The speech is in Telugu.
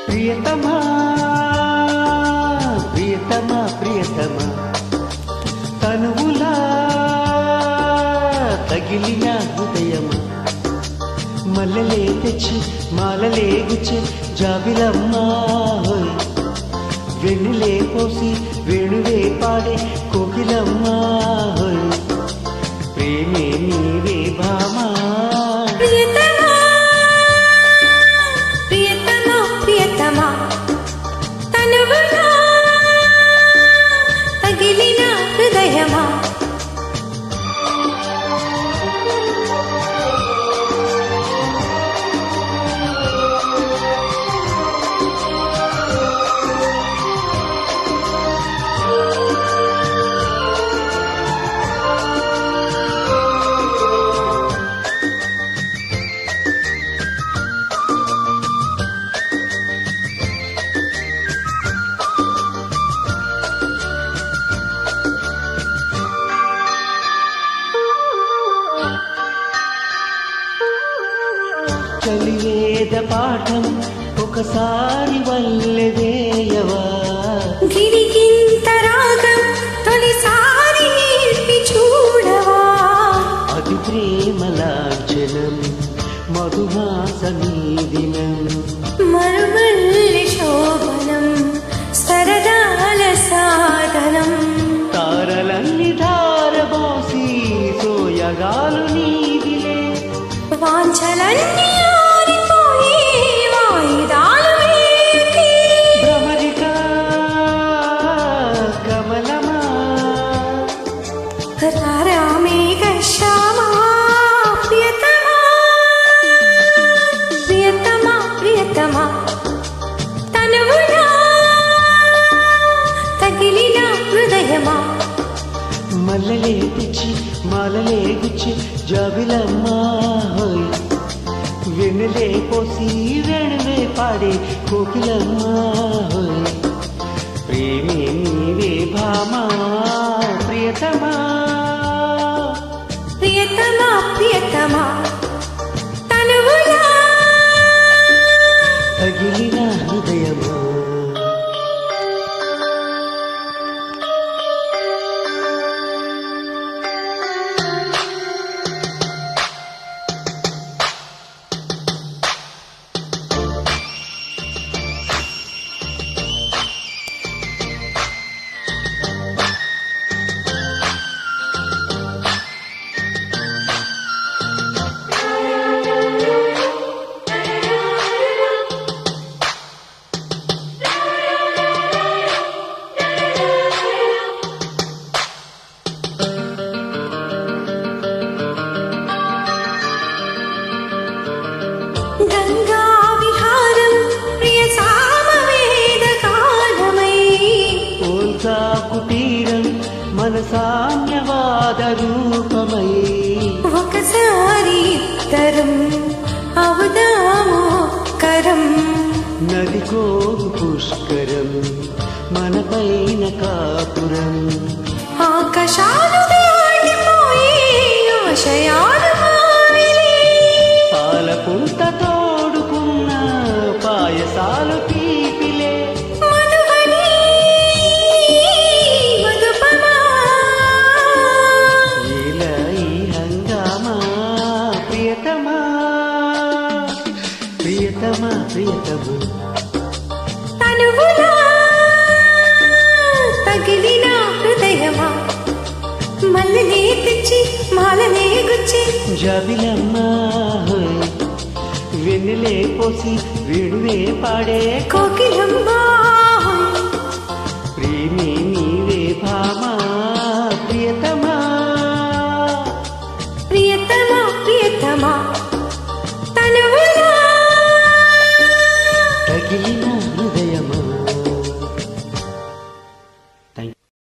ప్రియతమా ప్రియతమా ప్రియతమా తనువులా తగిలిన హృదయమా మల్లెలే తెచ్చి మాలలే గుచ్చి జాబిలమ్మా వెన్నులే పోసి వేణువే పాడే కోకిలమ్మా ప్రేమే నీవే భామా తగిలిన హృదయమా కలివేద పాఠం ఒకసారి వల్లెవేయవా గిరికింత రాగం తొలిసారి నేర్పి చూడవా అది ప్రేమలాంఛనం మధుమాసమీదినం మరుమల్లి శోభనం సరదాల సాధనం తారలన్ని ధారబోసి సోయగాలు నీదిలే వాంఛలన్నీ ఆరిపోయి వాయిదాలు వేయకే భ్రమరిక కమలమా రారామేఘ శ్యామా ప్రియతమా ప్రియతమా ప్రియతమా తనువునా తగిలిన హృదయమా మల్లెలే తెచ్చి మాలలే గుచ్చి జాబిలమ్మా వెన్నెలే పోసి వేణువే పాడే కోకిలమ్మా ప్రేమే నీవే భామా ప్రియతమా ప్రియతమా ప్రియతమా తనువునా తగిలిన హృదయమా గంగా విహారం ప్రియ సామవేద కాలమై ఓల్కా కుటీరం మన సామ్యవాద రూపమై ఒకసారి ఇద్దరం అవుదాము కరం నది కోగు పుష్కరం మన పైన కాపురం ఆకాశాలు దాటిపోయి ఆశయాలు మావిలే పాలపుంత తోడుకున్న పాయసాలు తీపిలే మధుబని మధుపమా ఇలా ఈ హంగామా ప్రియతమా ప్రియతమా ప్రియతమా తనువునా తగిలిన హృదయమా మల్లెలే తెచ్చి మాలలే గుచ్చి జాబిలమ్మా వెన్నెలే పోసి వేణువే పాడే కోకిలమ్మా ప్రేమే